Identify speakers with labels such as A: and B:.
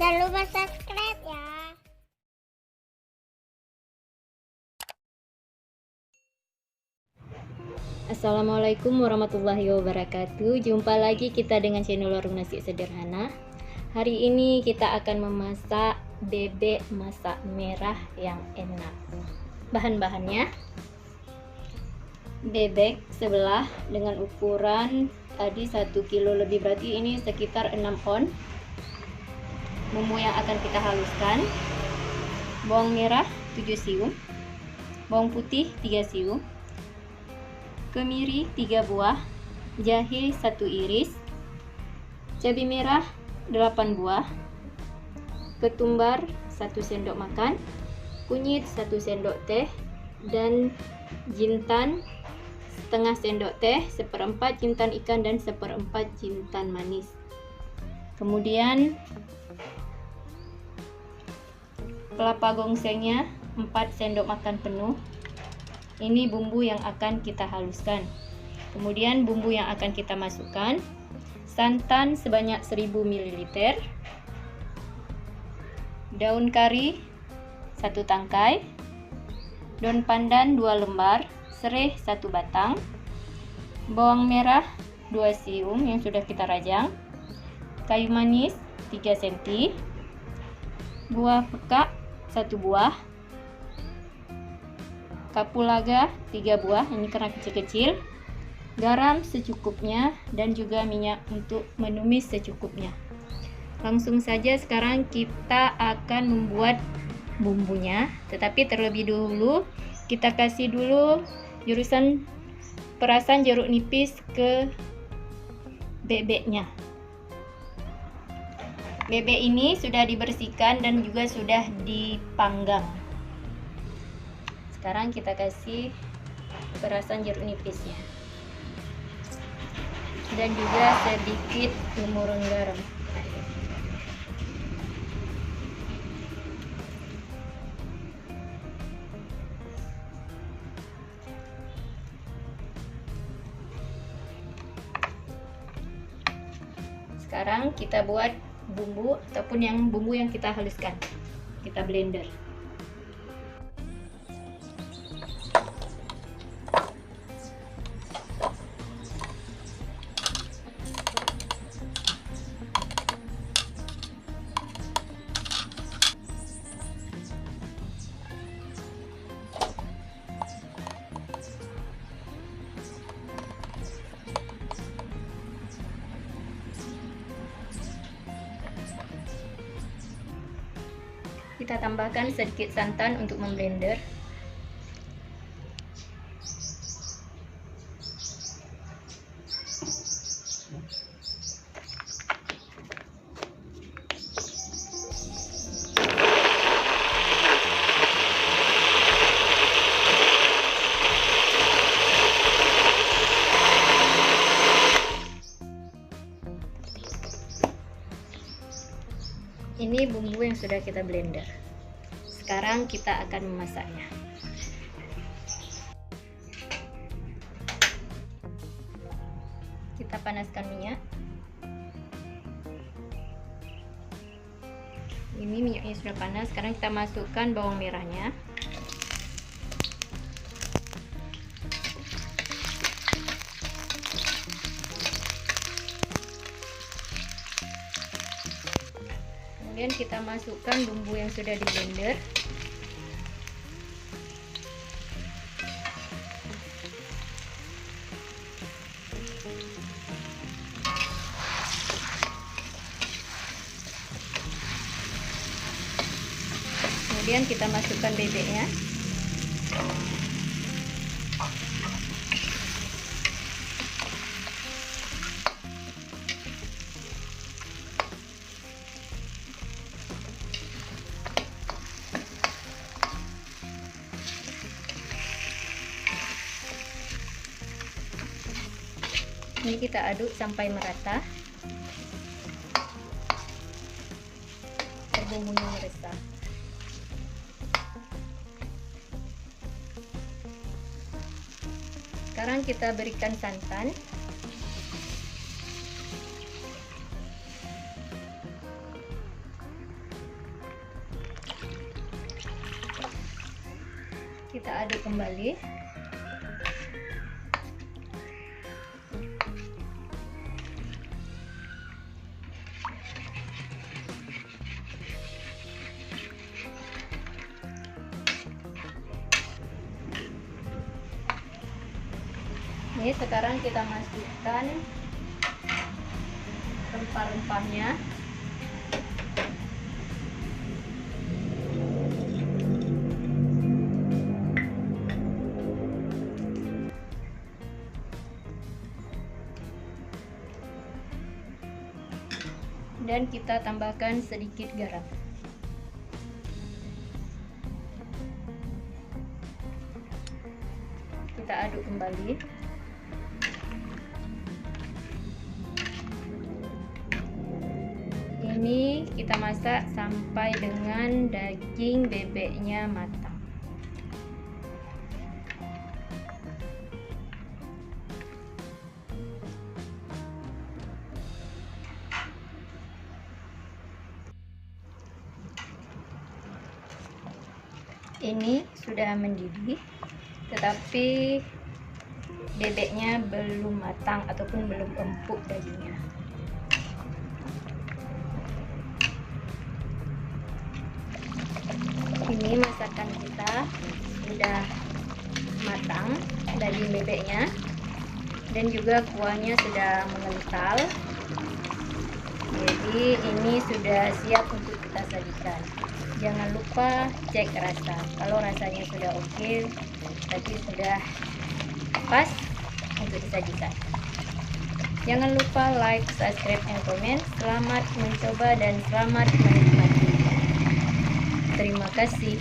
A: Jangan lupa subscribe ya.
B: Assalamualaikum warahmatullahi wabarakatuh. Jumpa lagi kita dengan channel Warung Nasi Sederhana. Hari ini kita akan memasak bebek masak merah yang enak. Bahan-bahannya: bebek sebelah dengan ukuran tadi 1 kilo lebih, berarti ini sekitar 6 on. Bumbu yang akan kita haluskan: bawang merah 7 siung, bawang putih 3 siung, kemiri 3 buah, jahe 1 iris, cabai merah 8 buah, ketumbar 1 sendok makan, kunyit 1 sendok teh, dan jintan setengah sendok teh, 1/4 jintan ikan dan 1/4 jintan manis. Kemudian kelapa gongsengnya 4 sendok makan penuh. Ini bumbu yang akan kita haluskan. Kemudian bumbu yang akan kita masukkan: santan sebanyak 1000 ml, daun kari 1 tangkai, daun pandan 2 lembar, serai 1 batang, bawang merah 2 siung yang sudah kita rajang, kayu manis 3 cm, buah pekak 1 buah, kapulaga 3 buah, ini karena kecil-kecil, garam secukupnya, dan juga minyak untuk menumis secukupnya. Langsung saja sekarang kita akan membuat bumbunya, tetapi terlebih dahulu kita kasih dulu jurusan perasan jeruk nipis ke bebeknya. Bebek ini sudah dibersihkan dan juga sudah dipanggang. Sekarang kita kasih perasan jeruk nipisnya dan juga sedikit lumurun garam. Sekarang kita buat bumbu ataupun bumbu yang kita haluskan. Kita blender. Kita tambahkan sedikit santan untuk memblender. Ini bumbu yang sudah kita blender. Sekarang kita akan memasaknya. Kita panaskan minyak. Ini minyaknya sudah panas. Sekarang kita masukkan bawang merahnya. Kemudian kita masukkan bumbu yang sudah di blender. Kemudian kita masukkan bebeknya. Ini kita aduk sampai merata. Bumbunya meresap. Sekarang kita berikan santan. kembali. Ini sekarang kita masukkan rempah-rempahnya. Dan kita tambahkan sedikit garam. Kita aduk kembali. Ini kita masak sampai dengan daging bebeknya matang. Ini sudah mendidih, tetapi bebeknya belum matang ataupun belum empuk dagingnya. Ini masakan kita sudah matang, daging bebeknya dan juga kuahnya sudah mengental. Jadi ini sudah siap untuk kita sajikan. Jangan lupa cek rasa. Kalau rasanya sudah oke, berarti sudah pas untuk disajikan. Jangan lupa like, subscribe, dan komen. Selamat mencoba dan selamat menikmati. Terima kasih.